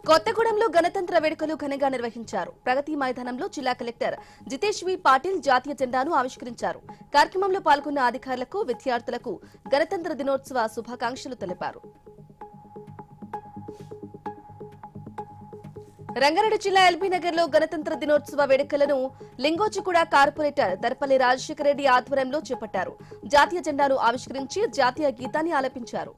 కొత్తగూడెంలో గణతంత్ర వేడుకలు ఘనంగా నిర్వహించారు. ప్రగతి మైదానంలో జిల్లా కలెక్టర్ జితేష్ వి పాటిల్ జాతీయ జెండాను ఆవిష్కరించారు. కార్యక్రమంలో పాల్గొన్న అధికారులకు, విద్యార్థులకు గణతంత్ర దినోత్సవ శుభాకాంక్షలు తెలిపారు. రంగారెడ్డి జిల్లా ఎల్బీ నగర్ లో గణతంత్ర దినోత్సవ వేడుకలను లింగోజిగూడ కార్పొరేటర్ దర్పల్లి రాజశేఖర రెడ్డి ఆధ్వర్యంలో చేపట్టారు. జాతీయ జెండాను ఆవిష్కరించి జాతీయ గీతాన్ని ఆలపించారు.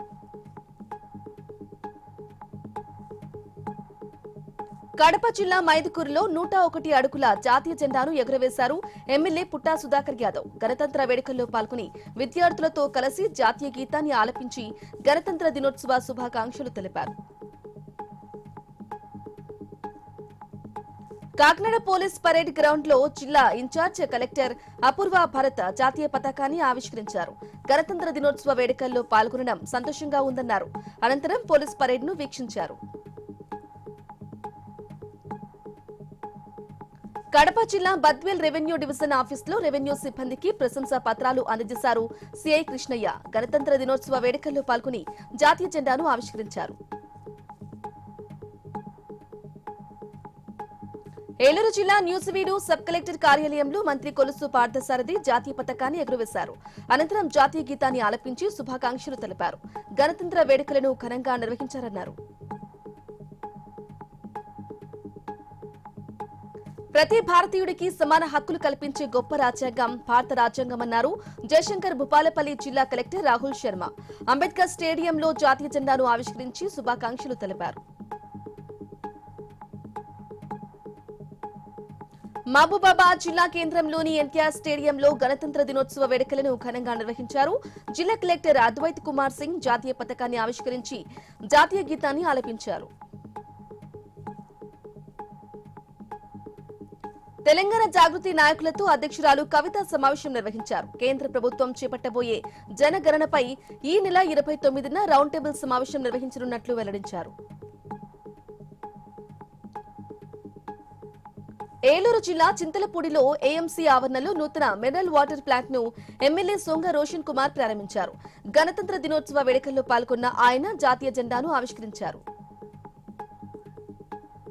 కడప జిల్లా మైదుకూరులో 101 అడుగుల జాతీయ జెండాను ఎగురవేశారు ఎమ్మెల్యే పుట్టా సుధాకర్ యాదవ్. గణతంత్ర వేడుకల్లో పాల్గొని విద్యార్థులతో కలిసి జాతీయ గీతాన్ని ఆలపించి గణతంత్ర దినోత్సవ శుభాకాంక్షలు తెలిపారు. కాకినాడ పోలీస్ పరేడ్ గ్రౌండ్ లో జిల్లా ఇన్ఛార్జ్ కలెక్టర్ అపూర్వ భరత్ జాతీయ పతాకాన్ని ఆవిష్కరించారు. గణతంత్ర దినోత్సవ వేడుకల్లో పాల్గొనడం సంతోషంగా ఉందన్నారు. అనంతరం పోలీస్ పరేడ్ ను వీక్షించారు. కడప జిల్లా బద్వేల్ రెవెన్యూ డివిజన్ ఆఫీసులో రెవెన్యూ సిబ్బందికి ప్రశంసా పత్రాలు అందజేశారు సిఐ కృష్ణయ్య. గణతంత్ర దినోత్సవ వేడుకల్లో పాల్గొని జాతీయ జెండాను ఆవిష్కరించారు. ఏలూరు జిల్లా న్యూజివీడు సబ్ కలెక్టర్ కార్యాలయంలో మంత్రి కొలుసు పార్థసారథి జాతీయ పతాకాన్ని ఎగురవేశారు. అనంతరం జాతీయ గీతాన్ని ఆలపించి శుభాకాంక్షలు తెలిపారు. గణతంత్ర వేడుకలను ఘనంగా నిర్వహించారన్నారు. ప్రతి భారతీయుడికి సమాన హక్కులు కల్పించే గొప్ప రాజ్యాంగం భారత రాజ్యాంగమన్నారు జయశంకర్. భూపాలపల్లి జిల్లా కలెక్టర్ రాహుల్ శర్మ అంబేద్కర్ స్టేడియంలో జాతీయ జెండాను ఆవిష్కరించి శుభాకాంక్షలు తెలిపారు. మహబూబాబాద్ జిల్లా కేంద్రంలోని ఎన్టీఆర్ స్టేడియంలో గణతంత్ర దినోత్సవ వేడుకలను ఘనంగా నిర్వహించారు. జిల్లా కలెక్టర్ అద్వైత్ కుమార్ సింగ్ జాతీయ పతాకాన్ని ఆవిష్కరించి జాతీయ గీతాన్ని ఆలపించారు. తెలంగాణ జాగృతి నాయకులతో అధ్యక్షురాలు కవిత సమావేశం నిర్వహించారు. కేంద్ర ప్రభుత్వం చేపట్టబోయే జనగణనపై ఈ నెల 29న రౌండ్ టేబుల్ సమావేశం నిర్వహించనున్నట్లు వెల్లడించారు. ఏలూరు జిల్లా చింతలపూడిలో ఏఎంసీ ఆవరణలో నూతన మినరల్ వాటర్ ప్లాంట్ ను ఎమ్మెల్యే సొంగ రోషన్ కుమార్ ప్రారంభించారు. గణతంత్ర దినోత్సవ వేడుకల్లో పాల్గొన్న ఆయన జాతీయ జెండాను ఆవిష్కరించారు.